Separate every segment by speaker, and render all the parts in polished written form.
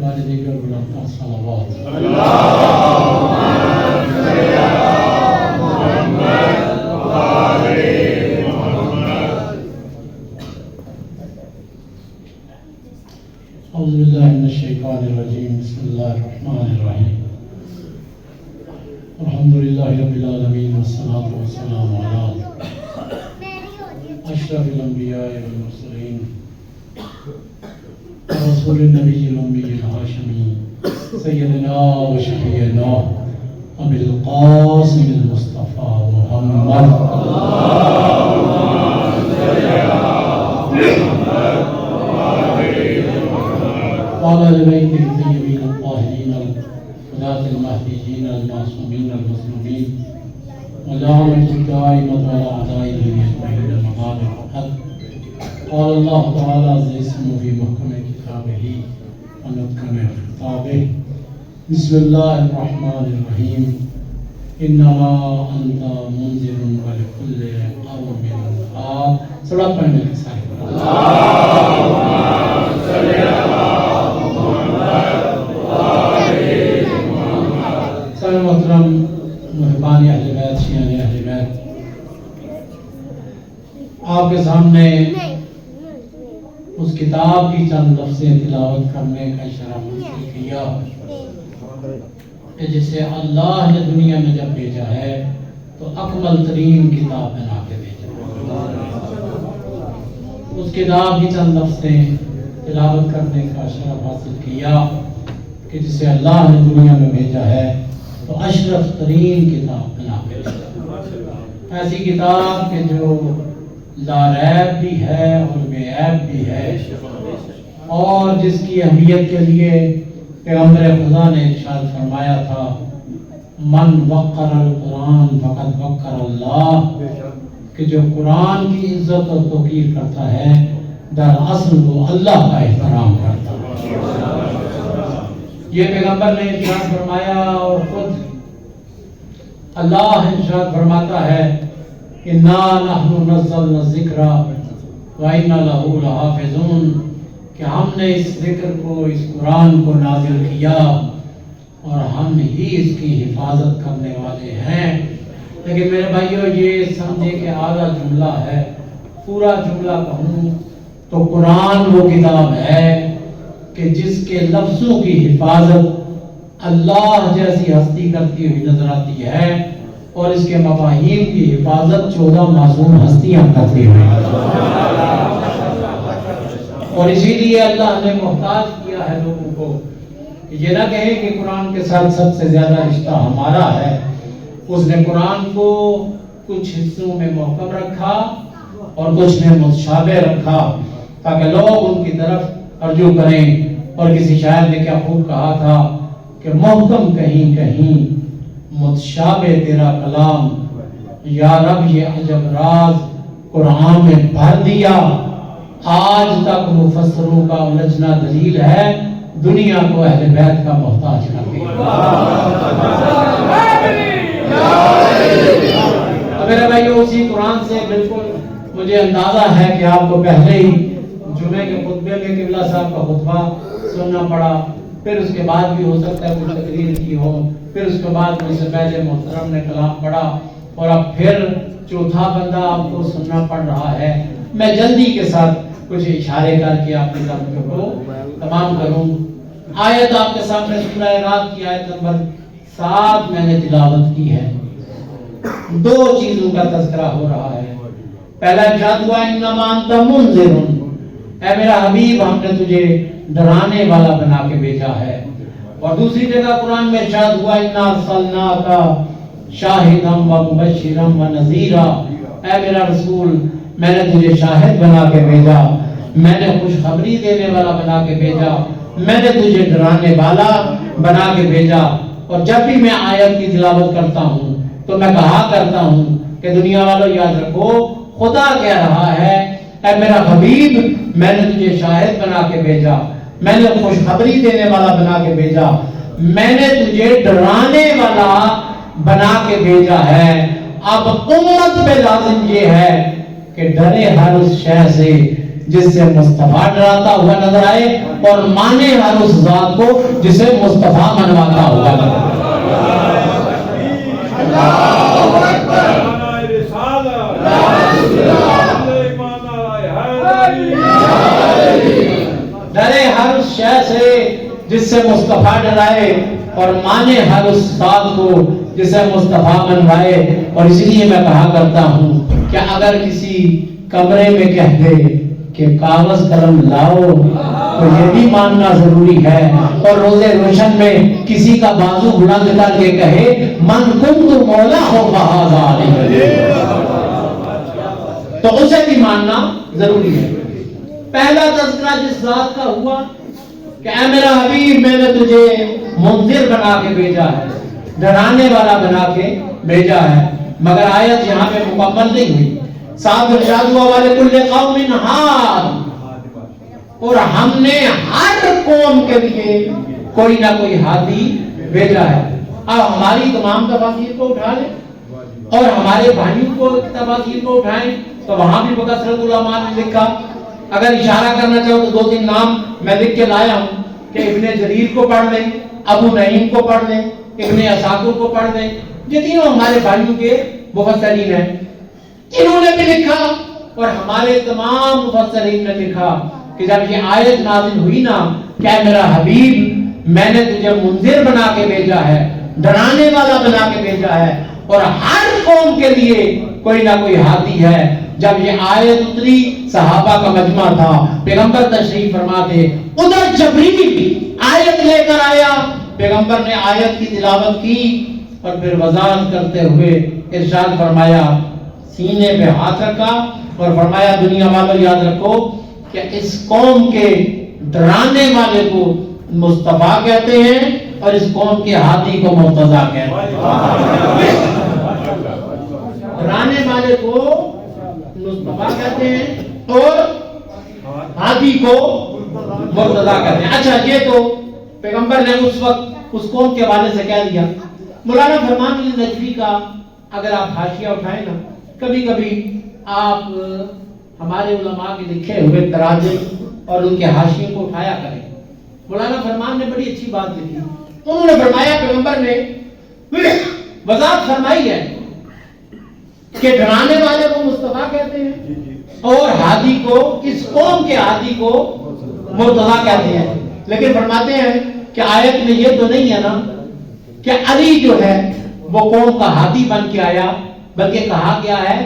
Speaker 1: بار دیگر بلند صلوات اعوذ باللہ من الشیطان الرجیم بسم اللہ الرحمن الرحیم الحمدللہ رب العالمین والصلاة والسلام علی اشرف الانبیاء والمرسلین رسول النبی الأمی الہاشمی سیدنا و شفیعنا ابی القاسم المصطفیٰ محمد وعلى آل بيته الطيبين الطاهرين الهداة المهديين المعصومين المظلومين واللعنة الدائمة على أعدائه أجمعين المغارب الحق. قال الله تعالى عز اسمه في محكم كتابه ونطقم خطابه بسم الله الرحمن الرحيم إنما أنت منذر ولكل قوم هاد. صلاة پڑھنے کے ساتھ محترم مہربان اہل بیت شیعان اہل بیت، آپ کے سامنے اس کتاب کی چند لفظیں تلاوت کرنے کا شرف حاصل کیا کہ جسے اللہ نے دنیا میں جب بھیجا ہے تو اکمل ترین کتاب بنا کے بھیجا. اس کتاب کی چند لفظیں تلاوت کرنے کا شرف حاصل کیا کہ جسے اللہ نے دنیا میں بھیجا ہے تو اشرف ترین کتاب بنا کے بھیجا. ایسی کتاب کہ جو لا ریب بھی ہے اور بے عیب بھی ہے، اور جس کی اہمیت کے لیے پیغمبر خدا نے ارشاد فرمایا تھا من وقر القرآن فقد وقر اللہ، کہ جو قرآن کی عزت اور توقیر کرتا ہے دراصل وہ اللہ کا احترام کرتا ہے. یہ پیغمبر نے ارشاد فرمایا اور خود اللہ ارشاد فرماتا ہے اِنَّا نَحْنُ نَزَّلْنَا الذِّكْرَ وَإِنَّا لَهُ لَحَافِظُونَ، کہ ہم نے اس ذکر کو، اس قرآن کو نازل کیا اور ہم ہی اس کی حفاظت کرنے والے ہیں. لیکن میرے بھائیو یہ سمجھے کہ آدھا جملہ ہے، پورا جملہ کہوں تو قرآن وہ کتاب ہے کہ جس کے لفظوں کی حفاظت اللہ جیسی ہستی کرتی ہوئی نظر آتی ہے، اور اس کے مفاہیم کی حفاظت 14 معصوم ہستیاں کرتی ہوئی. اور اسی لیے اللہ نے محتاج کیا ہے لوگوں کو کہ یہ نہ کہیں کہ قرآن کے ساتھ سب سے زیادہ رشتہ ہمارا ہے. اس نے قرآن کو کچھ حصوں میں محکم رکھا اور کچھ میں متشابہ رکھا تاکہ لوگ ان کی طرف رجوع کریں. اور کسی شاعر نے کیا خوب کہا تھا کہ محکم کہیں کہیں متشابہ تیرا کلام، یا رب یہ عجب راز قرآن میں بھر دیا. آج تک مفسروں کا الجھنا دلیل ہے، دنیا کو اہل بیت کا محتاج کر دیا. میرے بھائیو اسی قرآن سے بالکل مجھے اندازہ ہے کہ آپ کو پہلے ہی جمعے کے خطبے میں قبلہ صاحب کا خطبہ سننا پڑا، پھر اس کے بعد بھی ہو سکتا ہے کوئی تقریر کی ہو، پھر اس کے بعد مجھ سے پہلے محترم نے کلام پڑھا، اور اب پھر چوتھا بندہ آپ کو سننا پڑ رہا ہے. میں جلدی کے ساتھ کچھ اشارے کر کے آپ کی توجہ کو تمام کروں. آیت آپ کے سامنے سورہ رات کی آیت نمبر 7 میں نے تلاوت کی ہے. 2 چیزوں کا تذکرہ ہو رہا ہے. پہلا ارشاد ہوا انما انت منذر، اے میرا حبیب ہم نے تجھے ڈرانے والا بنا کے بھیجا ہے. اور دوسری جگہ قرآن میں ارشاد ہوا انا ارسلناک شاہدا ومبشرا ونذیرا، اے میرا رسول میں نے تجھے شاہد بنا کے بھیجا، میں نے خوشخبری دینے والا بنا کے بھیجا، میں نے تجھے ڈرانے والا بنا کے بھیجا. اور جب بھی میں آیت کی تلاوت کرتا ہوں تو میں کہا کرتا ہوں کہ دنیا والوں یاد رکھو خدا کہہ رہا ہے اے میرا حبیب میں نے تجھے شاہد بنا کے بھیجا، میں نے خوشخبری دینے والا بنا کے بھیجا، میں نے تجھے ڈرانے والا بنا کے بھیجا ہے. اب امت پہ لازم یہ ہے کہ ڈرے ہر اس شے سے جس سے مصطفیٰ ڈراتا ہوا نظر آئے اور مانے ہر اس ذات کو جسے مصطفیٰ منواتا ہوا نظر آئے۔ ڈرے ہر اس شے سے جس سے مصطفیٰ ڈرائے اور مانے ہر اس ذات کو جسے مصطفیٰ منوائے۔ اور اس لیے میں کہا کرتا ہوں کہ اگر کسی کمرے میں کہہ دے کہ کاغذ قلم لاؤ تو یہ بھی ماننا ضروری ہے، اور روزے روشن میں کسی کا بازو بلند کر کے کہے من کنت مولا ہو فہذا علی، تو اسے بھی ماننا ضروری ہے۔ پہلا تذکرہ جس ذات کا ہوا کہ اے میرا حبیب میں نے تجھے منذر بنا کے بھیجا ہے، ڈرانے والا بنا کے بھیجا ہے، مگر آیت یہاں پہ مکمل نہیں ہوئی۔ ساتھ ارشاد ہوا وَلِكُلِّ قَوْمٍ ہَادٍ، اور ہم نے ہر قوم کے لیے کوئی نہ کوئی ہادی بھیجا ہے۔ اب ہماری تمام تفاسیر کو اٹھا لیں اور ہمارے بھائیوں کو تفاسیر کو اٹھائیں تو وہاں بھی بکثرت علماء نے لکھا۔ اگر اشارہ کرنا چاہو تو 2-3 نام میں لکھ کے لایا ہوں کہ ابن جریر کو پڑھ لیں، ابو نعیم کو پڑھ لیں، ابن اساکر کو پڑھ لیں، یہ تینوں ہمارے بھائیوں کے مفسرین ہیں۔ انہوں نے بھی لکھا اور ہمارے تمام مفسرین نے لکھا کہ جب یہ آیت نازل ہوئی نا کہ اے میرا حبیب میں نے تجھے منذر بنا کے بھیجا ہے، ڈرانے والا بنا کے بھیجا ہے، اور ہر قوم کے لیے کوئی نہ کوئی ہادی ہے، جب یہ آیت اتری صحابہ کا مجمع تھا، پیغمبر تشریف فرما تھے، ادھر جبریل آیت لے کر آیا، پیغمبر نے آیت کی تلاوت کی اور پھر وضاحت کرتے ہوئے ارشاد فرمایا، سینے پہ ہاتھ رکھا اور فرمایا دنیا والوں یاد رکھو کہ اس قوم کے ڈرانے والے کو مصطفیٰ کہتے ہیں اور اس قوم کے ہادی کو مرتضیٰ کہتے ہیں۔ ڈرانے والے کو مصطفیٰ کہتے ہیں اور ہادی کو مرتضیٰ کہتے ہیں۔ اچھا یہ تو پیغمبر نے اس وقت اس قوم کے حوالے سے کہہ دیا۔ مولانا فرمان علی نجوی کا اگر آپ حاشیہ اٹھائیں نا، کبھی کبھی آپ ہمارے علماء کے لکھے ہوئے تراجم اور ان کے حاشیوں کو اٹھایا کریں۔ مولانا فرمان نے بڑی اچھی بات لکھی، انہوں نے فرمایا پیغمبر نے وضاحت فرمائی ہے کہ ڈرانے والے کو مصطفیٰ کہتے ہیں اور ہادی کو، اس قوم کے ہادی کو مرتضیٰ کہتے ہیں، لیکن فرماتے ہیں کہ آیت میں یہ تو نہیں ہے نا کہ علی جو ہے وہ قوم کا ہادی بن کے آیا، بلکہ کہا گیا ہے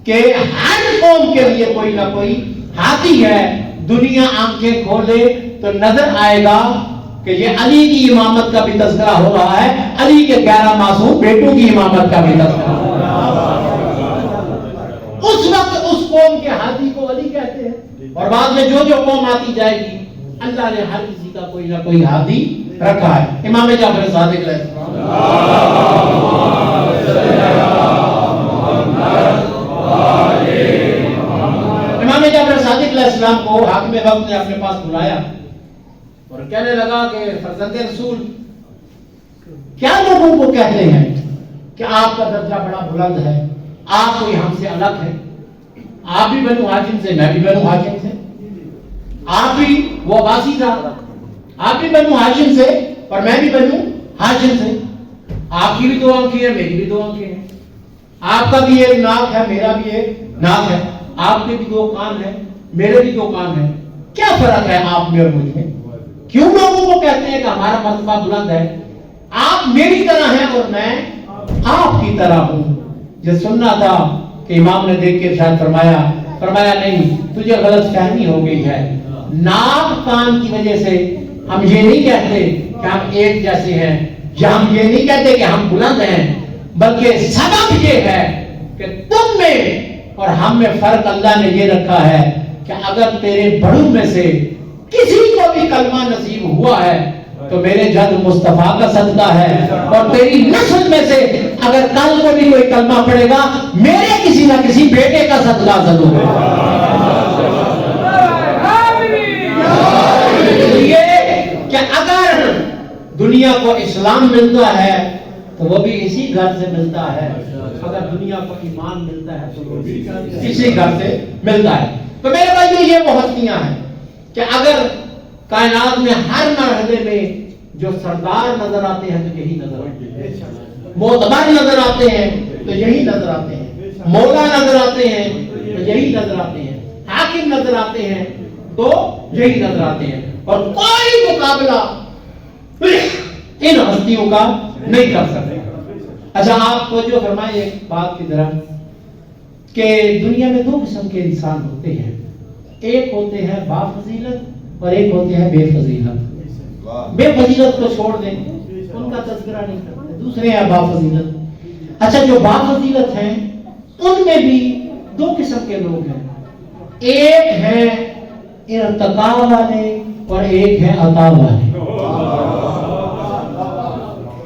Speaker 1: کہ ہر قوم کے لیے کوئی نہ کوئی ہادی ہے۔ دنیا آنکھیں کھولے تو نظر آئے گا کہ یہ علی کی امامت کا بھی تذکرہ ہو رہا ہے، علی کے 11 معصوم بیٹوں کی امامت کا بھی تذکرہ ہو رہا ہے۔ اس وقت اس قوم کے ہادی کو علی کہتے ہیں، اور بعد میں جو جو قوم آتی جائے گی اللہ نے ہر کسی کا کوئی نہ کوئی ہادی رکھا ہے۔ امام جعفر صادق علیہ السلام، امام جعفر صادق علیہ السلام کو حاکم وقت نے اپنے پاس بلایا اور کہنے لگا کہ فرزند رسول کیا لوگوں کو کہتے ہیں کہ آپ کا درجہ بڑا بلند ہے، آپ کوئی ہم سے الگ ہے، آپ بھی بنو ہاشم سے، میں بھی بنو ہاشم سے، آپ بھی وہ عباسی تھا، آپ بھی بنو ہاشم سے اور میں بھی بنو ہاشم سے، آپ کی بھی 2 آنکھیں ہیں، میری بھی 2 آنکھیں ہیں، آپ کا بھی ایک ناک ہے، میرا بھی ایک ناک ہے، آپ کے بھی 2 کان ہیں، میرے بھی 2 کان ہیں، کیا فرق ہے آپ میں اور مجھ میں؟ کیوں لوگوں کو کہتے ہیں کہ ہمارا مرتبہ بلند ہے؟ آپ میری طرح ہیں اور میں آپ کی طرح ہوں۔ یہ سننا تھا کہ امام نے دیکھ کے ارشاد فرمایا نہیں، تجھے غلط فہمی ہو گئی ہے، ناک کان کی وجہ سے ہم یہ نہیں کہتے کہ ہم ایک جیسے ہیں، یا ہم یہ نہیں کہتے کہ ہم بلند ہیں، بلکہ سبب یہ ہے کہ تم میں اور ہم میں فرق اللہ نے یہ رکھا ہے کہ اگر تیرے بڑوں میں سے کسی کو بھی کلمہ نصیب ہوا ہے تو میرے جد مصطفیٰ کا صدقہ ہے، اور تیری نسل میں سے اگر کل کو بھی کوئی کلمہ پڑے گا میرے کسی نہ کسی بیٹے کا صدقہ ضرور ہے۔ یہ کہ اگر دنیا کو اسلام ملتا ہے تو وہ بھی اسی گھر سے ملتا ہے، اگر دنیا کو ایمان ملتا ہے تو وہ بھی اسی گھر سے ملتا ہے۔ تو میرے بھائیو یہ وہ ہستیاں ہیں کہ اگر کائنات میں ہر مرحلے میں جو سردار نظر آتے ہیں تو یہی نظر آتے ہیں، معتبر نظر آتے ہیں تو یہی نظر آتے ہیں، مولا نظر آتے ہیں تو یہی نظر آتے ہیں، حاکم نظر آتے ہیں تو یہی نظر آتے ہیں، اور کوئی مقابلہ ان ہستیوں کا نہیں کر سکتے۔ اچھا آپ توجہ فرمائیں ایک بات کی طرف کہ دنیا میں دو قسم کے انسان ہوتے ہیں، ایک ہوتے ہیں با فضیلت اور ایک ہوتے ہیں بے فضیلت۔ بے فضیلت کو چھوڑ دیں، ان کا تذکرہ نہیں کرتے، دوسرے ہیں با فضیلت۔ اچھا جو با فضیلت ہیں ان میں بھی دو قسم کے لوگ ہیں، ایک ہیں ارتقا والے اور ایک ہے عطا والے۔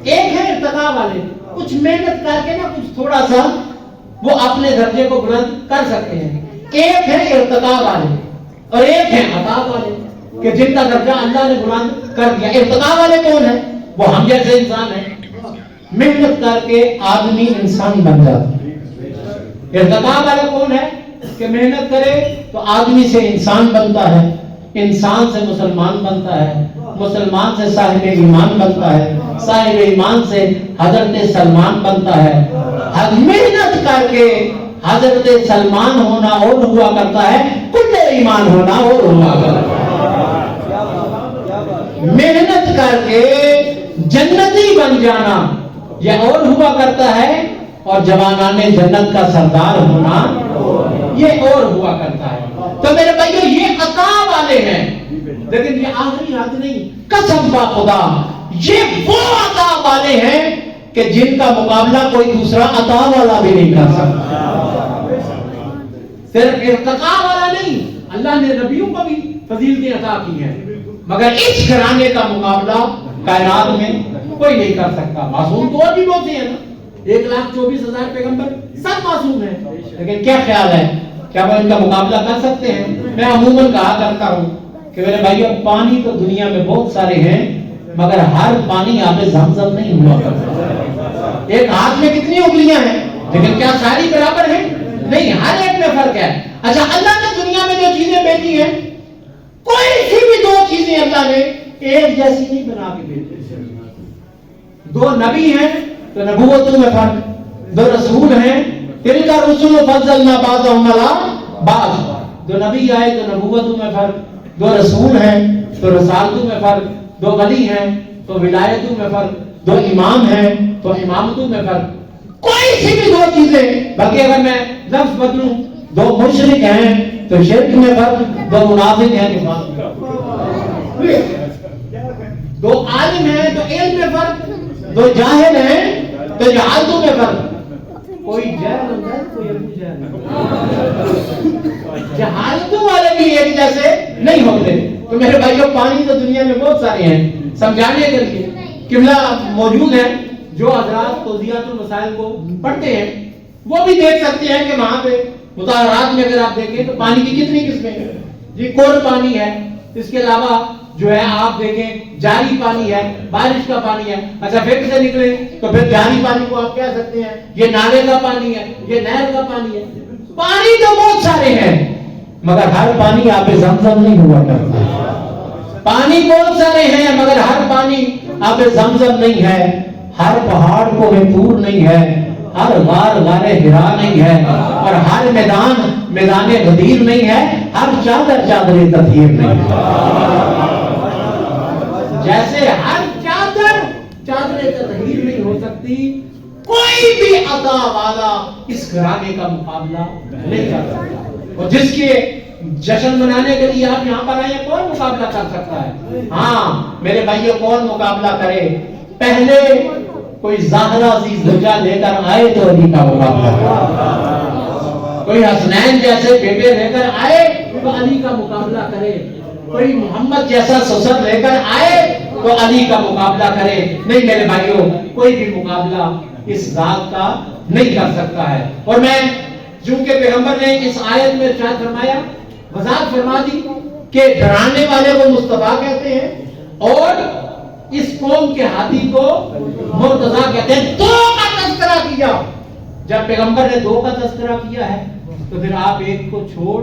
Speaker 1: ایک ہے ارتقا والے، کچھ محنت کر کے نا کچھ تھوڑا سا وہ اپنے درجے کو بلند کر سکتے ہیں، ایک ہے ارتقا والے اور ایک ہے عطا والے کہ جن کا درجہ اللہ نے بلند کر دیا۔ ارتقا والے کون ہیں؟ وہ ہم جیسے انسان ہیں، محنت کر کے آدمی انسان بن جاتا ہے۔ ارتقا والا کون ہے کہ محنت کرے تو آدمی سے انسان بنتا ہے، انسان سے مسلمان بنتا ہے، مسلمان سے صاحب ایمان بنتا ہے، صاحب ایمان سے حضرت سلمان بنتا ہے۔ محنت کر کے حضرت سلمان ہونا اور ہوا کرتا ہے، کل ایمان ہونا اور ہوا کرتا ہے۔ محنت کر کے جنتی بن جانا یہ اور ہوا کرتا ہے، اور جوانان جنت کا سردار ہونا یہ اور ہوا کرتا ہے۔ تو میرے بھائیو یہ عطا والے ہیں، لیکن یہ آخری حد نہیں، قسم با خدا یہ وہ عطا والے ہیں کہ جن کا مقابلہ کوئی دوسرا عطا والا بھی نہیں کر سکتا۔ صرف ارتقا والا نہیں، اللہ نے نبیوں کو بھی فضیلتیں عطا کی ہیں، مگر اس گھرانے کا مقابلہ کائنات میں کوئی نہیں کر سکتا۔ معصوم تو اور بھی بہت ہیں نا، 1,24,000 پیغمبر سب معصوم ہیں، لیکن کیا خیال ہے کیا وہ ان کا مقابلہ کر سکتے ہیں؟ میں عموماً کہا کرتا ہوں کہ میرے بھائیو پانی تو دنیا میں بہت سارے ہیں، مگر ہر پانی آب زمزم نہیں ہوا کرتا۔ ایک ہاتھ میں کتنی انگلیاں ہیں، لیکن کیا ساری برابر ہیں؟ نہیں، ہر ایک میں فرق ہے۔ اچھا اللہ نے دنیا میں جو چیزیں بھیجی ہیں، کوئی سی بھی دو چیزیں اللہ نے ایک جیسی نہیں بنا کے بھیجی۔ دو نبی ہیں تو نبوتوں میں فرق، دو رسول ہیں تلک الرسل فضلنا بعضهم علی بعض، دو نبی آئے تو نبوتوں میں فرق، دو رسول ہیں تو رسالتوں میں فرق، دو ولی ہیں تو ولایتوں میں فرق، دو امام ہیں تو امامتوں میں فرق۔ کوئی سی بھی دو چیزیں، بلکہ اگر میں لفظ بدلوں، دو مشرک ہیں تو شرک میں فرق، دو منافق ہیں نفاق میں فرق، دو عالم ہیں تو علم میں فرق، دو جاہل ہیں تو جہالتوں میں فرق۔ کوئی جہل ہوتا ہے کوئی ابو جہل، جہالتوں والے بھی ایک جیسے نہیں ہوتے۔ تو میرے بھائیو پانی تو دنیا میں بہت سارے ہیں، سمجھانے کے لیے قبلہ موجود ہے، جو حضرات توضیحات المسائل کو پڑھتے ہیں وہ بھی دیکھ سکتے ہیں کہ وہاں پہ مطالعات میں اگر آپ دیکھیں تو پانی کی کتنی قسمیں ہیں جی۔ کور پانی ہے، اس کے علاوہ جو ہے آپ دیکھیں جاری پانی ہے، بارش کا پانی ہے۔ اچھا فیکٹ سے نکلیں تو پھر جاری پانی کو آپ کہہ سکتے ہیں یہ نالے کا پانی ہے، یہ نہر کا پانی ہے۔ پانی تو بہت سارے ہیں، مگر ہر پانی آب زمزم نہیں ہوا کرتا۔ پانی بہت سارے ہیں مگر ہر پانی آب زمزم نہیں ہے، ہر پہاڑ کو طور نہیں ہے، ہر غار غار ہرا نہیں ہے، اور ہر میدان میدان غدیر نہیں ہے، ہر چادر چادر تطہیر نہیں ہے۔ جیسے ہر چادر چادر تطہیر نہیں ہو سکتی، کوئی بھی عطا والا اس گھرانے کا مقابلہ نہیں کر سکتا۔ اور جس کے جشن منانے کے لیے آپ یہاں پر آئے ہیں، کون مقابلہ کر سکتا ہے؟ ہاں میرے بھائیوں، کون مقابلہ کرے؟ پہلے کوئی زہرا سی زوجہ لے کر آئے تو علی کا مقابلہ کرے، کوئی حسنین جیسے بیٹے لے کر آئے تو علی کا مقابلہ کرے، کوئی محمد جیسا سسر لے کر آئے تو علی کا مقابلہ کرے۔ نہیں میرے بھائیوں، کوئی بھی مقابلہ اس ذات کا نہیں کر سکتا ہے۔ اور میں چونکہ پیغمبر نے اس آیت میں ارشاد فرمایا، وضاحت فرما دی کہ ڈرانے والے کو مصطفیٰ کہتے ہیں اور اس قوم کے ہادی کو مرتضیٰ کہتے ہیں۔ دو کا تذکرہ کیا، جب پیغمبر نے دو کا تذکرہ کیا ہے تو پھر آپ ایک کو چھوڑ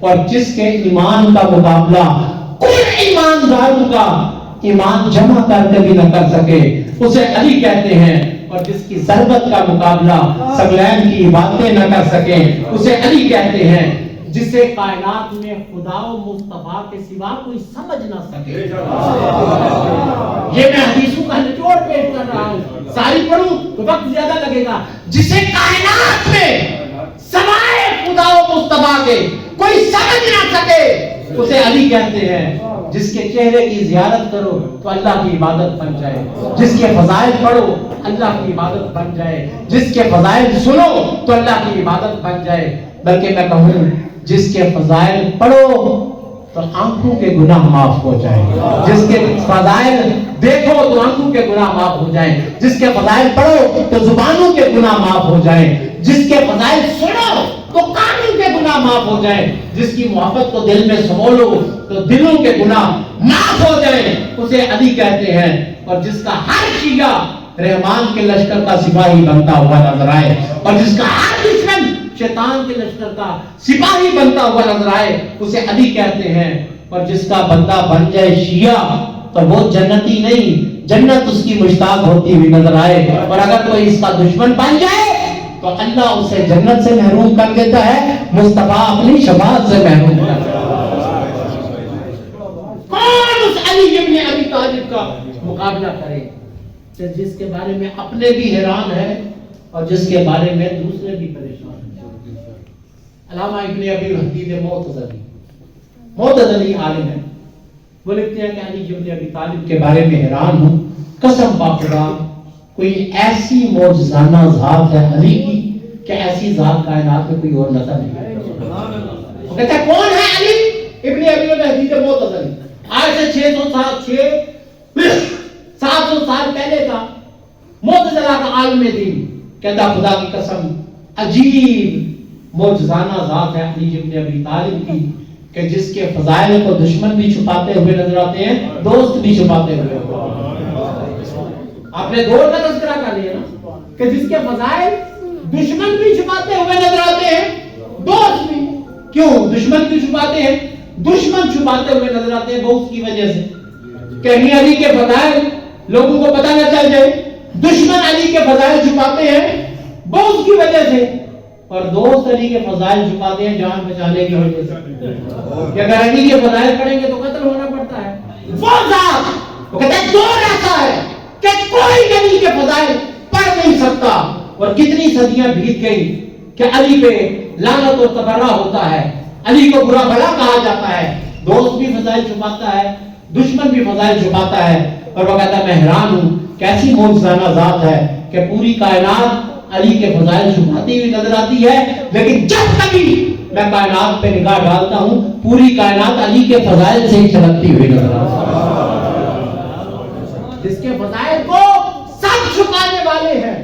Speaker 1: اور جس کے ایمان کا مقابلہ کل ایمانداروں کا ایمان جمع کر کے بھی نہ کر سکے اسے علی کہتے ہیں. اور جس کی ضربت کا مقابلہ سگلین کی عبادتیں نہ کر سکے اسے علی کہتے ہیں. جسے کائنات میں خدا و مصطفیٰ کے سوا کوئی سمجھ نہ سکے. یہ میں حدیثوں کا نچوڑ پیش کر رہا ہوں, ساری پڑھوں تو وقت زیادہ لگے گا. جسے کائنات میں سوائے خدا و مصطفیٰ کے کوئی سمجھ نہ سکے اسے علی کہتے ہیں. جس کے چہرے کی زیارت کرو تو اللہ کی عبادت بن جائے, جس کے فضائل پڑھو اللہ کی عبادت بن جائے, جس کے فضائل سنو تو اللہ کی عبادت بن جائے. بلکہ میں کہوں جس کے فضائل پڑھو تو آنکھوں کے گناہ معاف ہو جائیں, جس کے فضائل دیکھو تو آنکھوں کے گناہ معاف ہو جائیں, جس کے فضائل پڑھو تو زبانوں کے گناہ معاف ہو جائیں, جس کے فضائل سنو تو کانوں کے گناہ معاف ہو جائیں, جس کی محبت کو دل میں سمولو تو دلوں کے گناہ معاف ہو جائیں اسے علی کہتے ہیں. اور جس کا ہر شیعہ رحمان کے لشکر کا سپاہی بنتا ہوا نظر آئے اور جس کا ہر دشمن شیطان کے لشکر کا سپاہی بنتا ہوا نظر آئے اسے علی کہتے ہیں. اور جس کا بندہ بن جائے شیعہ تو وہ جنتی نہیں, جنت اس کی مشتاق ہوتی ہوئی نظر آئے. اور اگر کوئی اس کا دشمن بن جائے تو اللہ اسے جنت سے محروم کر دیتا ہے, مصطفیٰ اپنی شفاعت سے محروم کر دیتا ہے. کون اس علی ابن ابی طالب کا مقابلہ کرے جس کے بارے میں اپنے بھی حیران ہے اور جس کے بارے میں دوسرے بھی پریشان ہیں. علامہ ابن ابی الحدید معتزلی عالم ہے, وہ لکھتے ہیں کہ علی ابن ابی طالب کے بارے میں حیران ہوں, قسم باخدا کوئی ایسی معجزانہ ذات ہے علی کی کہ ایسی ذات کائنات میں کوئی اور نظر نہیں. وہ کہتا ہے کون ہے علی ابن ابی الحدید معتزلی, آج سے 700 سال پہلے کا معتزلہ کا عالم دین, کہتا خدا کی قسم عجیب معجزانہ ذات ہے علی ابن ابی طالب کی کہ جس کے فضائل کو دشمن بھی چھپاتے ہوئے نظر آتے ہیں, دوست بھی چھپاتے ہوئے. آپ نے دور کا تذکرہ کر لیا نا کہ جس کے فضائل دشمن بھی چھپاتے ہوئے نظر آتے ہیں, دوست بھی. کیوں دشمن بھی چھپاتے ہیں؟ دشمن چھپاتے ہوئے نظر آتے ہیں بغض کی وجہ سے, کہیں علی کے فضائل لوگوں کو پتہ نہ چل جائے. دشمن علی کے فضائل چھپاتے ہیں بغض کی وجہ سے, اور دوست علی کے فضائل چھپاتے ہیں جان بچانے کی وجہ سے. کہ اگر علی کے فضائل پڑھیں گے تو قتل ہونا پڑتا ہے. وہ ذات وہ کہتا ہے دور ایسا ہے کہ کوئی علی کے فضائل پڑھ نہیں سکتا. اور کتنی صدیاں بیت گئی کہ علی پہ لعنت اور تبرہ ہوتا ہے, علی کو برا بھلا کہا جاتا ہے, دوست بھی فضائل چھپاتا ہے, دشمن بھی فضائل چھپاتا ہے. اور وہ کہتا ہے میں حیران ہوں کیسی معجزانہ ذات ہے کہ پوری کائنات علی کے فضائل چھپاتی ہوئی نظر آتی ہے, لیکن جب کبھی میں کائنات پہ نگاہ ڈالتا ہوں پوری کائنات علی کے فضائل سے ہی چھلکتی ہوئی نظر آتی ہے. جس کے فضائل کو سب چھپانے والے ہیں,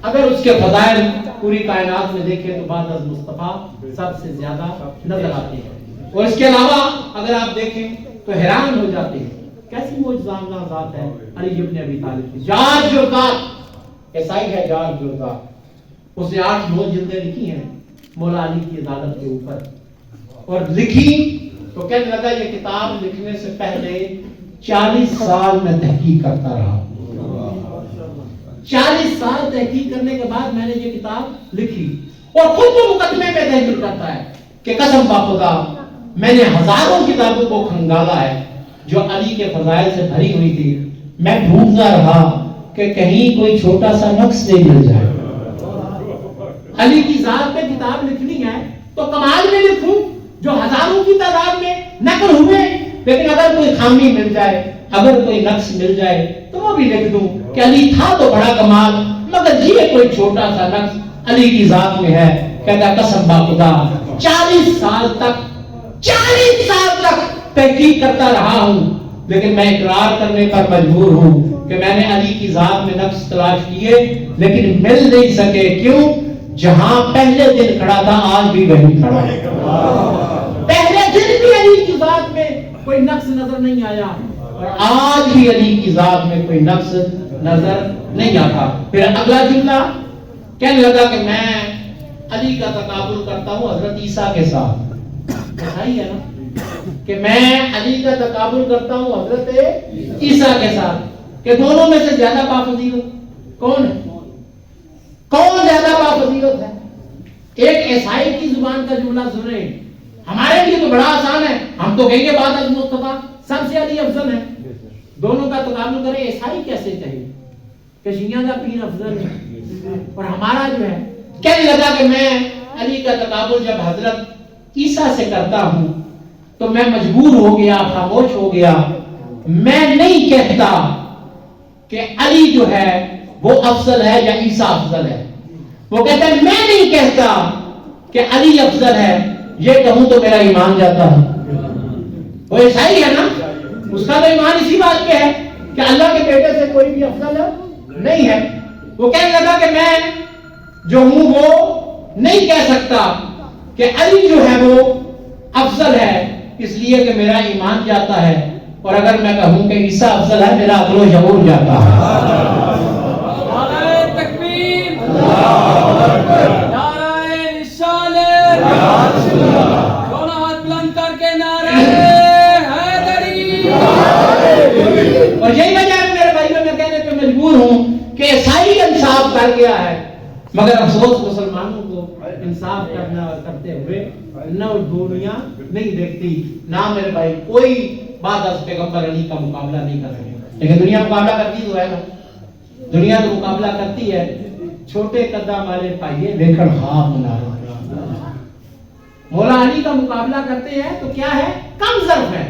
Speaker 1: اگر اس کے فضائل پوری کائنات میں دیکھیں تو بعد از مصطفیٰ سب سے زیادہ نظر آتے ہیں. اور اس کے علاوہ اگر آپ دیکھیں تو حیران ہو جاتے ہیں کیسی معجزانہ ذات ہے علی ابن ابی طالب کی. جارج جرداق عیسائی ہے, جارج جرداق, اس نے 8-9 جلدیں لکھی ہیں مولا علی کی عدالت کے اوپر. اور لکھی تو کہنے لگا یہ کتاب لکھنے سے پہلے 40 سال میں تحقیق کرتا رہا. 40 سال تحقیق کرنے کے بعد میں نے یہ کتاب لکھی. اور خود وہ مقدمے میں تحقیق کرتا ہے کہ قسم باخدا میں نے ہزاروں کتابوں کو کھنگالا ہے جو علی کے فضائل سے بھری ہوئی تھی. میں ڈھونڈتا رہا کہ کہیں کوئی چھوٹا سا نقص نہیں مل جائے. علی کی ذات پہ کتاب لکھنی ہے تو کمال میں لکھوں جو ہزاروں کی تعداد میں نقل ہوئے, لیکن اگر کوئی خامی مل جائے, اگر کوئی نقص مل جائے تو وہ بھی لکھ دوں کہ علی تھا تو بڑا کمال, مگر یہ کوئی چھوٹا سا نقص علی کی ذات میں ہے. کہتا قسم باخدا 40 سال تک تحقیق کرتا رہا ہوں, لیکن میں اقرار کرنے پر مجبور ہوں کہ میں نے علی کی ذات میں نقص تلاش کیے لیکن مل نہیں سکے. کیوں؟ جہاں پہلے دن کھڑا تھا آج بھی وہی کھڑا ہے. پہلے دن بھی علی کی ذات میں کوئی نقص نظر نہیں آیا اور آج بھی علی کی ذات میں کوئی نقص نظر نہیں آتا. پھر اگلا جملہ کہنے لگا کہ میں علی کا تقابل کرتا ہوں حضرت عیسیٰ کے ساتھ. صحیح ہے نا کہ میں علی کا تقابل کرتا ہوں حضرت عیسیٰ کے ساتھ, کہ دونوں میں سے زیادہ بافضیلت کون ہے؟ کون زیادہ بافضیلت ہے؟ ایک عیسائی کی زبان کا جملہ سنیں, ہمارے لیے تو بڑا آسان ہے, ہم تو کہیں گے بعد از مصطفیٰ سب سے علی افضل ہے. دونوں کا تقابل کریں, عیسائی کیسے کہے کہ شیعہ کا پیر افضل ہے, اور ہمارا جو ہے کہنے لگا کہ میں علی کا تقابل جب حضرت عیسیٰ سے کرتا ہوں تو میں مجبور ہو گیا, خاموش ہو گیا, میں نہیں کہتا کہ علی جو ہے وہ افضل ہے یا عیسیٰ افضل ہے. وہ کہتا ہے میں نہیں کہتا کہ علی افضل ہے, یہ کہوں تو میرا ایمان جاتا ہے. وہ عیسائی ہے نا, اس کا تو ایمان اسی بات پہ ہے کہ اللہ کے بیٹے سے کوئی بھی افضل نہیں ہے. وہ کہنے لگا کہ میں جو ہوں وہ نہیں کہہ سکتا کہ علی جو ہے وہ افضل ہے, اس لیے کہ میرا ایمان جاتا ہے, اور اگر میں کہوں کہ عیسیٰ افضل ہے میرا عقل و شعور جاتا ہے.
Speaker 2: نعرہ تکبیر, نعرہ رسالت, دونوں ہاتھ بلند کر کے نعرہ حیدری.
Speaker 1: اور یہی وجہ ہے میرے بھائیوں, میں کہنے پہ مجبور ہوں کہ عیسائی انصاف کر گیا ہے, مگر افسوس مسلمانوں کو انصاف کرتے ہوئے نہ دنیا نہیں دیکھتی, نہ میرے بھائی کوئی بعد از پیغمبر علی کا مقابلہ نہیں کر سکے. لیکن دنیا مقابلہ کرتی تو ہے نا, دنیا تو مقابلہ کرتی ہے. چھوٹے قدم والے پائیے دیکھن خواب منارا, مولا علی کا مقابلہ کرتے ہیں تو کیا ہے, کم ظرف ہے.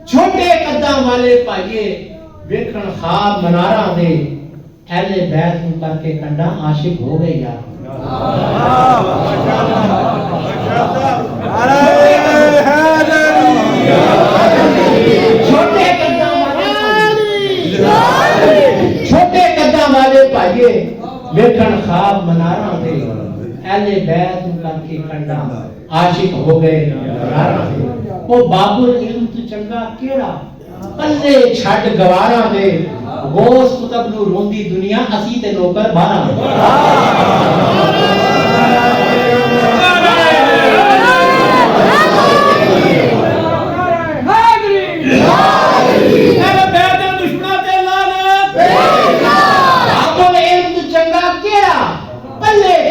Speaker 1: چھوٹے قدم والے پائیے دیکھن خواب منارا دے, اہل بیت میں کر کے کنڈا عاشق ہو گئے یار. چھوٹے قدم والے پائیے ویکھن خواب منارا دے, اہل بیت میں کر کے کنڈا عاشق ہو گئے. وہ بابر علم تو چنگا کیڑا, پلے چھڈ گوارا دے, غوث قطب نو روندی دنیا اسی تے نوکر بارا.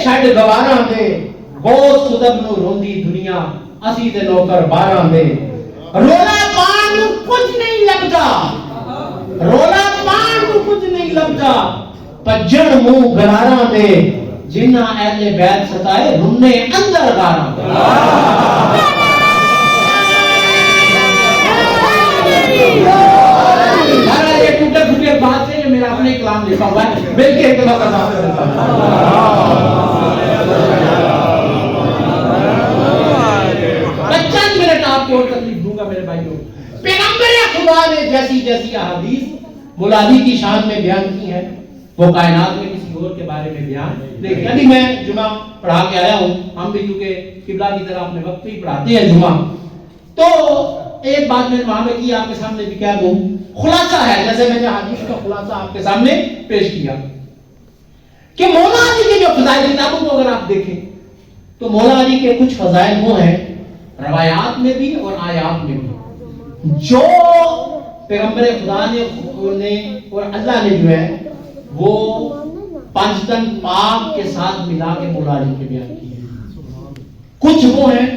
Speaker 1: چھڈ گوارا دے, غوث قطب نو روندی دنیا اسی تے نوکر بارا دے. رولا پان نو کچھ نہیں لگتا, رولا پان نو کچھ نہیں لگتا, پجڑ منہ گلارا دے, جنہ اہل بیت ستائے رنے اندر گارا دے. مہاراج یہ ٹوٹے پھوٹے بات سے میرا اپنے کلام لکھا ہوا ہے, مل کے اتباع کرنا. چند منٹ آپ کو اور تکلیف دوں گا میرے بھائیوں. پیغمبر خدا نے جیسی جیسی احادیث مولا علی کی شان میں بیان کی ہے, وہ کائنات میں کسی اور کے بارے میں بیان نہیں. ابھی میں جمعہ پڑھا کے آیا ہوں, ہم بھی کیونکہ قبلہ کی طرف اپنے وقت ہی پڑھاتے ہیں جمعہ, تو ایک بات میں وہاں میں کی آپ کے سامنے بھی کہہ دوں, خلاصہ ہے, جیسے میں نے حدیث کا خلاصہ آپ کے سامنے پیش کیا کہ مولا علی کے جو فضائل, کتابوں کو اگر آپ دیکھیں تو مولا علی کے کچھ فضائل وہ ہیں روایات میں بھی اور آیات میں بھی, جو پیغمبر خدا نے اور اللہ نے جو ہے وہ پانچتن پاک کے ساتھ ملا کے مولا علی کے بیان کیے. کچھ وہ ہیں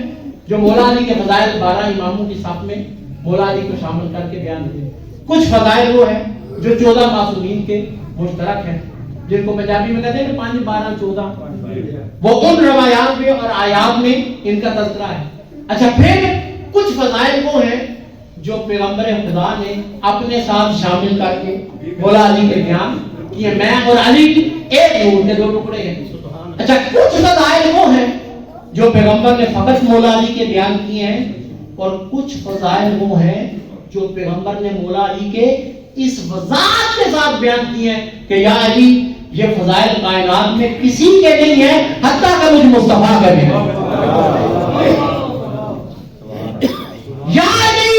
Speaker 1: جو مولا علی کے فضائل 12 اماموں کی صف میں مولا علی کو شامل کر کے بیان ہوئے. کچھ فضائل وہ ہیں جو 14 معصومین کے مشترک ہیں, جن کو پنجابی میں کہتے ہیں کہ 5 12 14, وہ ان روایات میں اور آیات میں ان کا تذکرہ ہے. اچھا, پھر کچھ فضائل وہ ہیں جو پیغمبر خدا نے اپنے ساتھ شامل کر کے مولا علی کے بیان کیے. میں اور علی ایک نور کے 2 ٹکڑے ہیں. اچھا, کچھ فضائل وہ ہیں جو پیغمبر نے فقط مولا علی کے بیان کیے ہیں, اور کچھ فضائل وہ ہیں جو پیغمبر نے مولا علی کے اس وضاحت کے ساتھ بیان کیے ہیں کہ یا علی یہ فضائل کائنات میں کسی کے نہیں ہیں حتیٰ کہ مجھ مصطفیٰ کے بھی ہیں. یا علی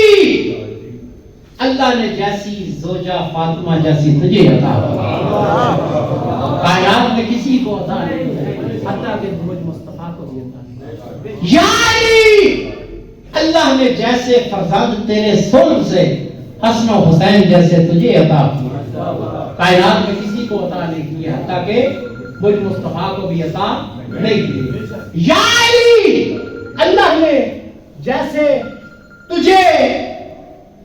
Speaker 1: اللہ نے جیسی زوجہ فاطمہ جیسی تجھے عطا کائنات میں کسی کو عطا نہیں ہے حتیٰ کہ مجھ مصطفیٰ یا علی اللہ نے جیسے فرزند تیرے صلب سے حسن و حسین جیسے تجھے عطا کیا، کائنات میں کسی کو عطا نہیں کیا حتیٰ کہ مجھ مصطفیٰ کو بھی عطا نہیں کی۔ یا علی اللہ نے جیسے تجھے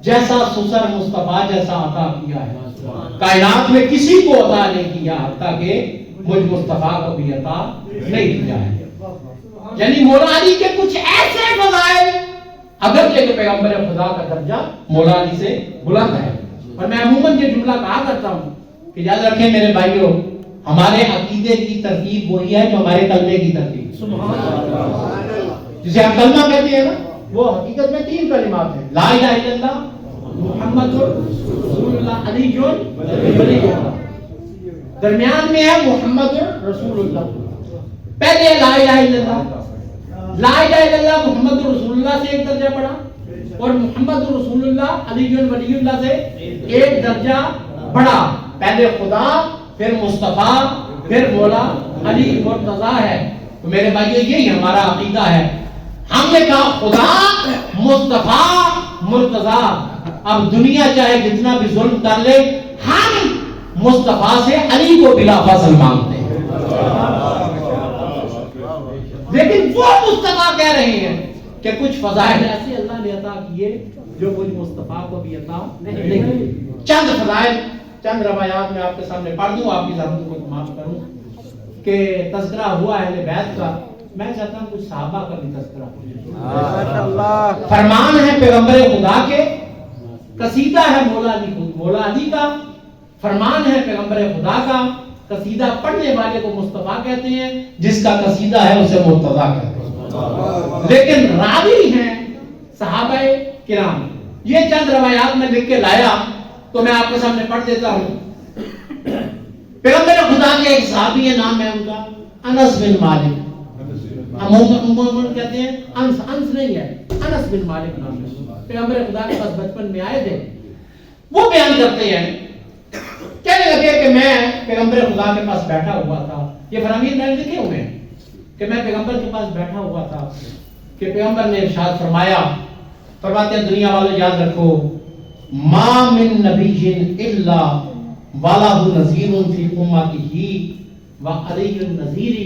Speaker 1: جیسا سسر مصطفیٰ جیسا عطا کیا ہے، کائنات میں کسی کو عطا نہیں کیا حتیٰ کہ مجھ مصطفیٰ کو بھی عطا نہیں کیا ہے۔ یعنی مولا علی کے کچھ ایسے فضائل، اگرچہ کہ پیغمبر خدا کا درجہ مولا علی سے بلند ہے، اور میں عموماً یہ جملہ کہا کرتا ہوں کہ یاد رکھیں میرے بھائیوں، ہمارے عقیدے کی ترتیب وہی ہے جو ہمارے کلمے کی ترتیب، جسے ہم کلمہ کہتے ہیں نا، وہ حقیقت میں 3 کلمات ہیں، لا الہ الا اللہ محمد رسول اللہ علی ولی اللہ، درمیان میں ہے محمد رسول اللہ۔ پہلے لا الہ الا اللہ، لا الہ الا اللہ محمد رسول اللہ سے ایک درجہ پڑھا، اور محمد رسول اللہ علی ولی اللہ سے ایک درجہ بڑھا۔ پہلے خدا، پھر مصطفیٰ، پھر مولا علی مرتضیٰ ہے۔ تو میرے بھائیو یہی ہمارا عقیدہ ہے، ہم نے کہا خدا، مصطفیٰ، مرتضیٰ، اب دنیا چاہے جتنا بھی ظلم کر لے، ہم مصطفیٰ سے علی کو بلا فصل مانگتے ہیں۔ لیکن وہ مصطفیٰ کہہ رہے ہیں کہ کچھ فضائل ایسے اللہ نے عطا کیے جو مجھ مصطفیٰ کو بھی عطا نہیں کیے۔ چند فضائل، چند روایات میں آپ کے سامنے پڑھ دوں، آپ کی زحمت کو معاف کروں کہ تذکرہ ہوا اہل بیت کا، میں چاہتا ہوں کچھ صحابہ کا بھی تذکرہ ہو۔ فرمان ہے پیغمبر خدا کے، قصیدہ ہے مولا علی کا، فرمان ہے پیغمبر خدا کا، قصیدہ پڑھنے والے کو مصطفیٰ کہتے ہیں، جس کا قصیدہ ہے اسے مرتضیٰ کہتے ہیں، لیکن راوی ہیں صحابہ کرام۔ یہ چند روایات میں لکھ کے لایا تو میں آپ کے سامنے پڑھ دیتا ہوں۔ پیغمبر خدا کے ایک صحابی ہے، نام ہے ان کا انس بن مالک، عموماً کہتے ہیں انس نہیں ہے، انس بن مالک نام ہے۔ پیغمبر خدا کے پاس بچپن میں آئے تھے، وہ بیان کرتے ہیں، کہنے لگے کہ میں پیغمبر خدا کے پاس بیٹھا ہوا تھا، یہ فرامین میں لکھے ہوئے ہیں کہ میں پیغمبر کے پاس بیٹھا ہوا تھا کہ پیغمبر نے ارشاد فرمایا، فرماتے ہیں دنیا والوں یاد رکھو، ما من نبی الا وَلَهُ نَذِيرٌ فِي أُمَّتِهِ وَعَلِيٌّ نَذِيرٌ،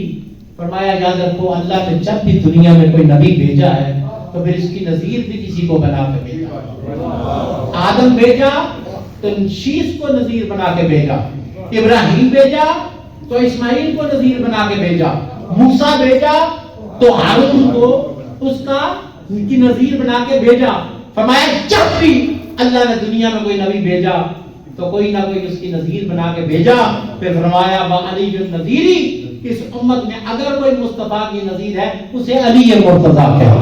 Speaker 1: فرمایا یاد رکھو اللہ نے جب بھی دنیا میں کوئی نبی بھیجا ہے تو پھر اس کی نذیر بھی کسی کو بنا کے بھیجا ہے۔ آدم بھیجا تو شیش کو نذیر بنا کے بھیجا، ابراہیم بھیجا تو اسماعیل کو نذیر بنا کے بھیجا، موسیٰ بھیجا تو ہارون کو اس کی نذیر بنا کے بھیجا۔ فرمایا جب بھی اللہ نے دنیا میں کوئی نبی بھیجا تو کوئی نہ کوئی اس کی نذیر بنا کے بھیجا۔ پھر فرمایا وَعَلِيٌّ نَذِيرٌ، اس امت میں اگر کوئی مصطفیٰ کی نذیر ہے اسے علی مرتضیٰ کہتے ہیں۔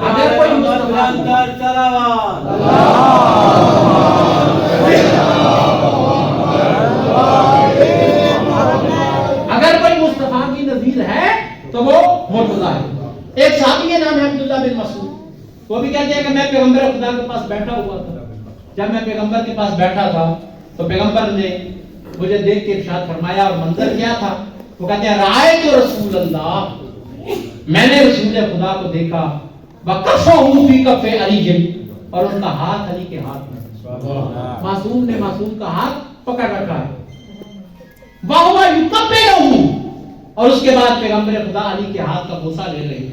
Speaker 1: اگر کوئی مصطفیٰ کی نذیر ہے تو وہ مرتضیٰ ہے۔ ایک صحابی نام ہے عبداللہ بن مسعود، وہ بھی کہتے ہیں کہ میں پیغمبر خدا کے پاس بیٹھا ہوا تھا۔ جب میں پیغمبر کے پاس بیٹھا تھا تو پیغمبر نے مجھے دیکھ کے ارشاد فرمایا، اور منظر کیا تھا؟ وہ کہتے ہیں رأیت رسول اللہ، میں نے رسول خدا کو دیکھا، وَكَفَّهُ فِي كَفِّ عَلِيٍّ، اور ان کا ہاتھ علی کے ہاتھ میں، معصوم نے معصوم کا ہاتھ پکڑ رکھا ہے، وَهُوَ يُقَبِّلُهُ، اور اس کے بعد پیغمبر خدا علی کے ہاتھ کا بوسہ لے رہے ہیں،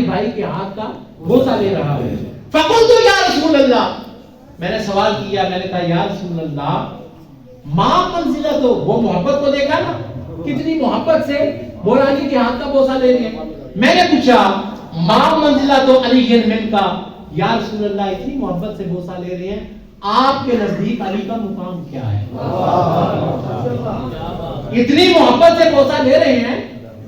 Speaker 1: بھائی کے ہاتھ کا بوسہ لے رہا ہے۔ فَقُلْتُ يَا رسول اللہ، میں نے سوال کیا، میں نے کہا یا رسول اللہ ماں منزلت ہو، وہ محبت کو دیکھا نا، کتنی محبت سے مولا علی کے ہاتھ کا بوسہ لے رہے ہیں۔ میں نے پوچھا ماں منزلت ہو علی من کا، یا رسول اللہ اتنی محبت سے بوسہ لے رہے ہیں، آپ کے نزدیک علی کا مقام کیا ہے؟ اتنی محبت سے بوسہ لے رہے ہیں،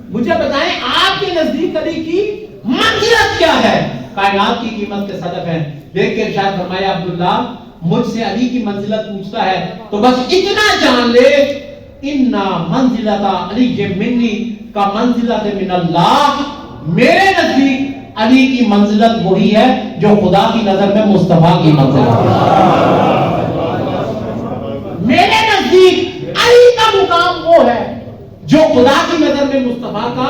Speaker 1: مجھے بتائیں آپ کے نزدیک علی کی منزلت کیا ہے؟ کائنات کی قیمت کے صدف ہیں۔ دیکھ کے ارشاد فرمایا عبداللہ مجھ سے علی کی منزلت پوچھتا ہے تو بس اتنا جان لے، اِنَّا مَنزِلَتَ عَلِيٍّ مِّنِّي كَمَنزِلَتِ مِنَ اللَّهِ، میرے نزدیک علی کی منزلت وہی ہے جو خدا کی نظر میں مصطفیٰ کی منزلت ہے۔ میرے نزدیک علی کا مقام وہ ہے جو خدا کی نظر میں مصطفیٰ کا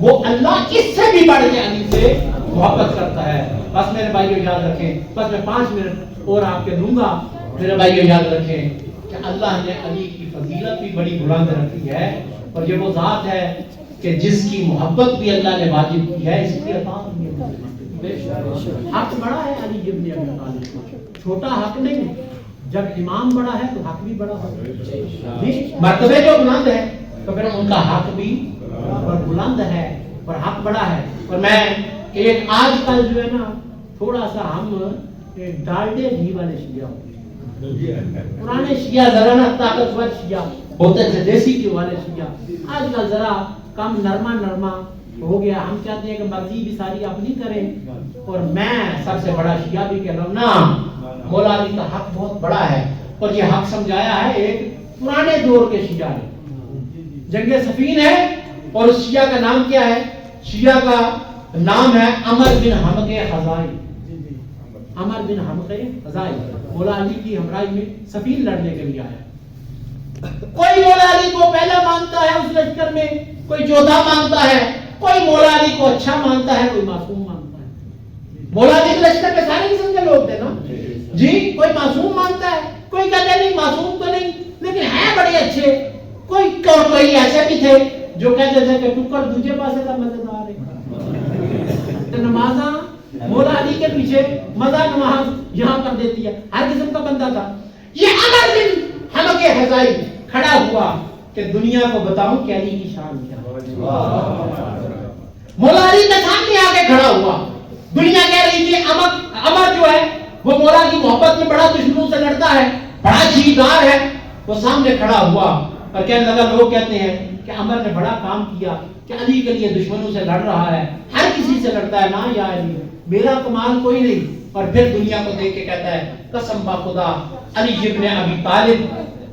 Speaker 1: وہ اللہ اس سے بھی بڑھ کے علی سے محبت کرتا ہے. بس میرے بھائیو یاد رکھیں, بس میں 5 منٹ اور آپ کے دوں گا. میرے بھائیو یاد رکھیں کہ اللہ نے علی کی فضیلت بھی بڑی بلند رکھی ہے, اور یہ وہ ذات ہے کہ جس کی محبت بھی اللہ نے واجب کی ہے, اس کی عطا بھی ہے. حق بڑا ہے علی ابن ابی طالب, چھوٹا حق نہیں ہے. جب امام بڑا ہے تو حق بھی بڑا ہے. مرتبے جو بلند ہے تو پھر ان کا حق بھی بلند ہے اور حق بڑا ہے. اور میں ایک آج کل جو ہے نا تھوڑا سا ہم ڈالڈے گھی والے شیعہ ہوتے ہیں. پرانے شیعہ ذرا نا طاقتور شیعہ ہوتے تھے, دیسی گھی والے شیعہ. آج کل ذرا کم نرما ہو گیا. ہم چاہتے ہیں کہ مرضی بھی ساری اپنی کریں, اور میں سب سے بڑا شیعہ بھی کہہ رہا ہوں نا, مولا علی کا حق بہت بڑا ہے. اور یہ حق سمجھایا ہے ایک پرانے دور کے شیعہ نے. جنگ صفین ہے اور اس شیعہ کا نام کیا ہے؟ شیعہ کا نام ہے عمر بن حمقے خزائی. عمر بن حمقے خزائی مولا علی کی ہمراہی میں صفین لڑنے کے لیے آیا. کوئی مولا علی کو پہلا مانتا ہے اس لشکر میں, کوئی چوتھا مانتا ہے, کوئی مولا علی کو اچھا مانتا ہے, کوئی معصوم مانتا ہے. مولا علی کے لشکر میں سارے قسم کے لوگ تھے نا جی. کوئی معصوم مانتا ہے, کوئی کہتے نہیں معصوم تو نہیں لیکن ہیں بڑے اچھے. کوئی ایسے بھی تھے جو کہتے تھے کہ ٹکر دوسرے پاسے کا مزیدار ہے. نمازاں مولا علی کے پیچھے مزہ نماز یہاں کر دیتی ہے. ہر قسم کا بندہ تھا. یہ عمر بن حمقے خزائی کھڑا ہوا کہ دنیا کو بتاؤں کہ علی کی شان کیا ہے. مولا علی کے سامنے آ کے کھڑا ہوا. دنیا کہہ رہی تھی عمر جو ہے وہ مولا کی محبت میں بڑا دشمنوں سے لڑتا ہے, بڑا جیدار ہے. وہ سامنے کھڑا ہوا اور کہنے لگا, لوگ کہتے ہیں کہ عمر نے بڑا کام کیا کہ علی کے لیے دشمنوں سے لڑ رہا ہے, ہر کسی سے لڑتا ہے نا یا علی, میرا کمال کوئی نہیں. اور پھر دنیا کو دیکھ کے کہتا ہے قسم با خدا علی ابن ابی طالب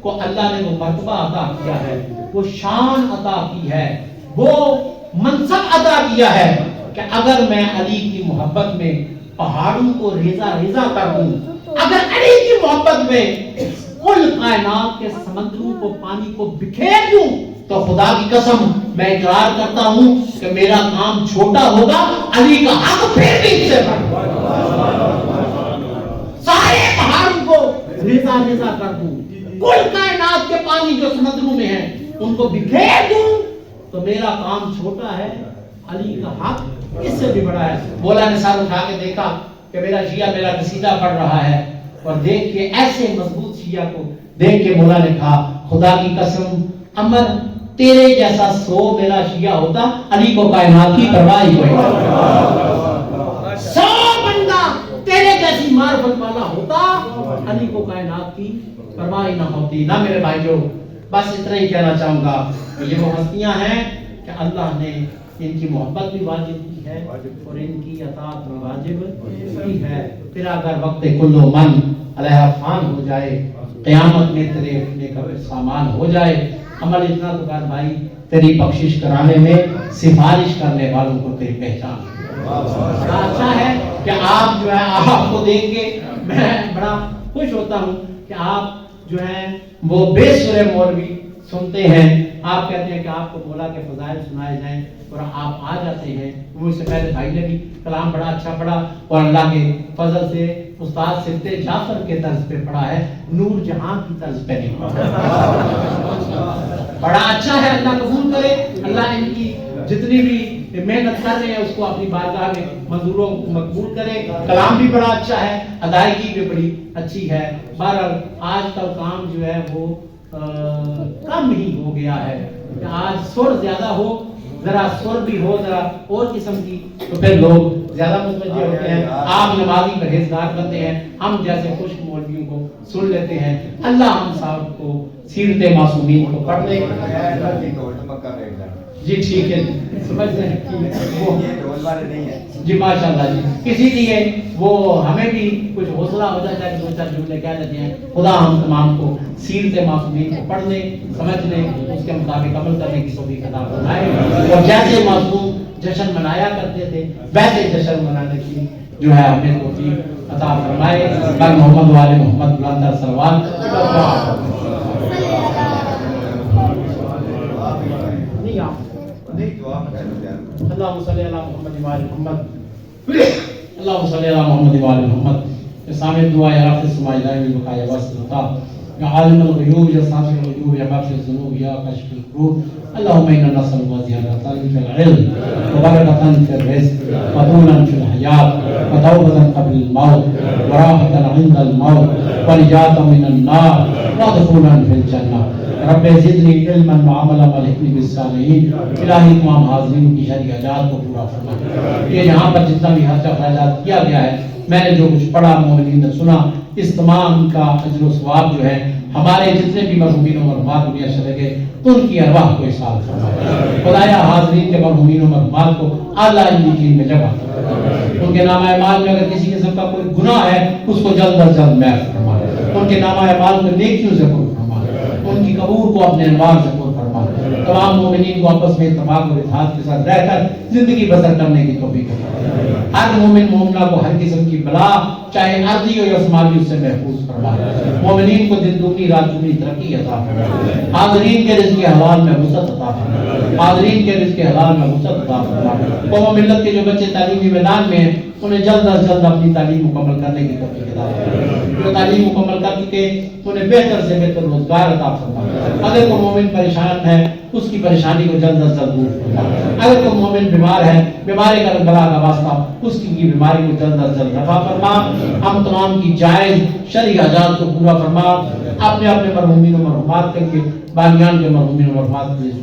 Speaker 1: کو اللہ نے وہ مرتبہ عطا کیا ہے, وہ شان عطا کی ہے, وہ منصب عطا کیا ہے کہ اگر میں علی کی محبت میں پہاڑوں کو ریزہ ریزہ کر دوں, اگر علی کی محبت میں کل کائنات کے سمندروں کو پانی کو بکھیر دوں, تو خدا کی قسم میں اقرار کرتا ہوں کہ میرا کام چھوٹا ہوگا, علی کا حق پھر بھی اس سے بڑا. سارے پہاڑوں کو ریزہ ریزہ کر دوں, کل کائنات کے پانی جو سمندروں میں ہیں ان کو بکھیر دوں, تو میرا کام چھوٹا ہے, علی کا حق اس سے بھی بڑا ہے. مولا نے سر اٹھا کے دیکھا کہ میرا شیعہ میرا قصیدہ پڑھ رہا ہے, اور دیکھ کے ایسے مضبوط شیعہ کو دیکھ کے مولا نے کہا خدا کی قسم عمر تیرے جیسا 100 میرا شیعہ ہوتا, علی کو کائنات کی پرواہ ہی کوئی نہیں. 100 بندہ تیرے جیسی معرفت والا ہوتا, علی کو کائنات کی پرواہ ہی نہ ہوتی. نہ میرے بھائیو, بس اتنا ہی کہنا چاہوں گا کہ یہ وہ ہستیاں ہیں کہ اللہ نے ان کی محبت بھی واجب کی ہے اور ان کی اطاعت بھی واجب کی ہے. پھر اگر وقت کلو من علیہ فان ہو جائے, قیامت میں تیرے اپنے کا سامان ہو جائے, عمل اتنا تو کر بھائی تیری بخشش کرانے میں سفارش کرنے والوں کو تیری پہچان. بڑا اچھا ہے کہ آپ جو ہے آپ کو دیکھ کے میں بڑا خوش ہوتا ہوں کہ آپ جو ہیں وہ بے سرے مولوی سنتے ہیں. آپ کہتے ہیں کہ آپ کو مولا کے فضائل سنائے جائیں اور آپ آ جاتے ہیں. مجھ سے پہلے بھائی نے بھی کلام بڑا اچھا پڑھا اور اللہ کے فضل سے استاد سبتے جعفر کے طرز پہ پڑھا ہے, نور جہاں کی طرز پہ نہیں پڑھا. بڑا اچھا ہے, اللہ قبول کرے. اللہ ان کی جتنی بھی محنت کر رہے ہیں اس کو اپنی بارگاہ میں منظور و مقبول کرے. کلام بھی بڑا اچھا ہے, ادائیگی بھی بڑی اچھی ہے. بہرحال آج کل کام جو ہے وہ کم ہی ہو گیا ہے. آج سر زیادہ ہو, ذرا سر بھی ہو ذرا اور قسم کی, تو پھر لوگ زیادہ متوجہ ہوتے ہیں. آپ نمازی پرہیزگار بنتے ہیں, ہم جیسے خشک مولویوں کو سن لیتے ہیں. اللہ ہم صاحب کو سیرت معصومین کو پڑھنے جی ٹھیک ہے, سمجھ رہے ہیں جی ماشاءاللہ جی. اسی لیے وہ ہمیں بھی کچھ حوصلہ ہو جاتا ہے کہ دو چار جملے کہہ لیتے ہیں. خدا ہم تمام کو سیرت معصومین کو پڑھنے سمجھنے اس کے مطابق عمل کرنے کی توفیق عطا فرمائے, اور جیسے معصوم جشن منایا کرتے تھے ویسے جشن منانے کی جو ہے ہمیں توفیق عطا فرمائے. بر محمد والے محمد بلندر سروال نہیں آپ اللهم صل علی محمد و آل محمد اللهم صل علی محمد و آل محمد سامع دعا یا رافع السماء دائم البقاء یا واسع العطاء یا عالم الغیوب یا ساتر الغیوب یا بخش الذنوب یا کاشف الکروب اللهم انا نسألك زيادة في العلم وبركة في الرزق وطولا في الحياة وتوبة قبل الموت وراحة عند الموت ونجاة من النار ودخولا في الجنة رب زدنی علما وعملا والحقنی بالصالحین. الہی تمام حاضرین کی شرعی حاجات کو پورا فرما. یہ یہاں پر جتنا بھی خرچہ خراجات کیا گیا ہے میں نے جو کچھ پڑھا مومنین نے سنا اس تمام کا اجر و ثواب جو ہے ہمارے جتنے بھی مرحومین و مرحومات دنیا چلے گئے ان کی ارواح کو احسان فرما. خدایا حاضرین کے مرحومین و مرحومات کو اعلیٰ اندیجین میں جگہ فرما. ان کے نامہ اعمال میں اگر کسی قسم کا کوئی گناہ ہے اس کو جلد از جلد معاف فرما. ان کے نامہ اعمال کو نیکیوں سے پر فرما. ان کی قبور کو اپنے انوار سے پر فرما. تمام مومنین کو آپس میں اتفاق اور اتحاد کے ساتھ رہ کر زندگی بسر کرنے کی توفیق عطا. ہر مومن مومنہ کو ہر قسم کی بلا چاہے ارضی ہو یا سماوی اس سے محفوظ فرما. مومنین کو دن دگنی رات دگنی ترقی عطا فرما. حاضرین کے رزق حلال میں وسعت عطا فرما. حاضرین کے رزق حلال میں وسعت عطا فرما. قوم و ملت کے جو بچے تعلیمی میدان میں ہیں انہیں جلد از جلد اپنی تعلیم مکمل کرنے کی توفیق عطا فرما. جو تعلیم مکمل کر چکے انہیں بہتر سے بہتر روزگار عطا فرما. اگر کوئی مومن پریشان ہے اس کی پریشانی کو جلد از جلد دور فرما. اگر کوئی مومن بیمار ہے بیماری کا بلا کا واسطہ اس کی بیماری کو جلد از جلد رفع فرما. ہم تمام کی جائز شرعی حاجات کو پورا فرما. اپنے اپنے مرحومین و مرحومات کے بانیان کے مرحومین و مرحومات کے لیے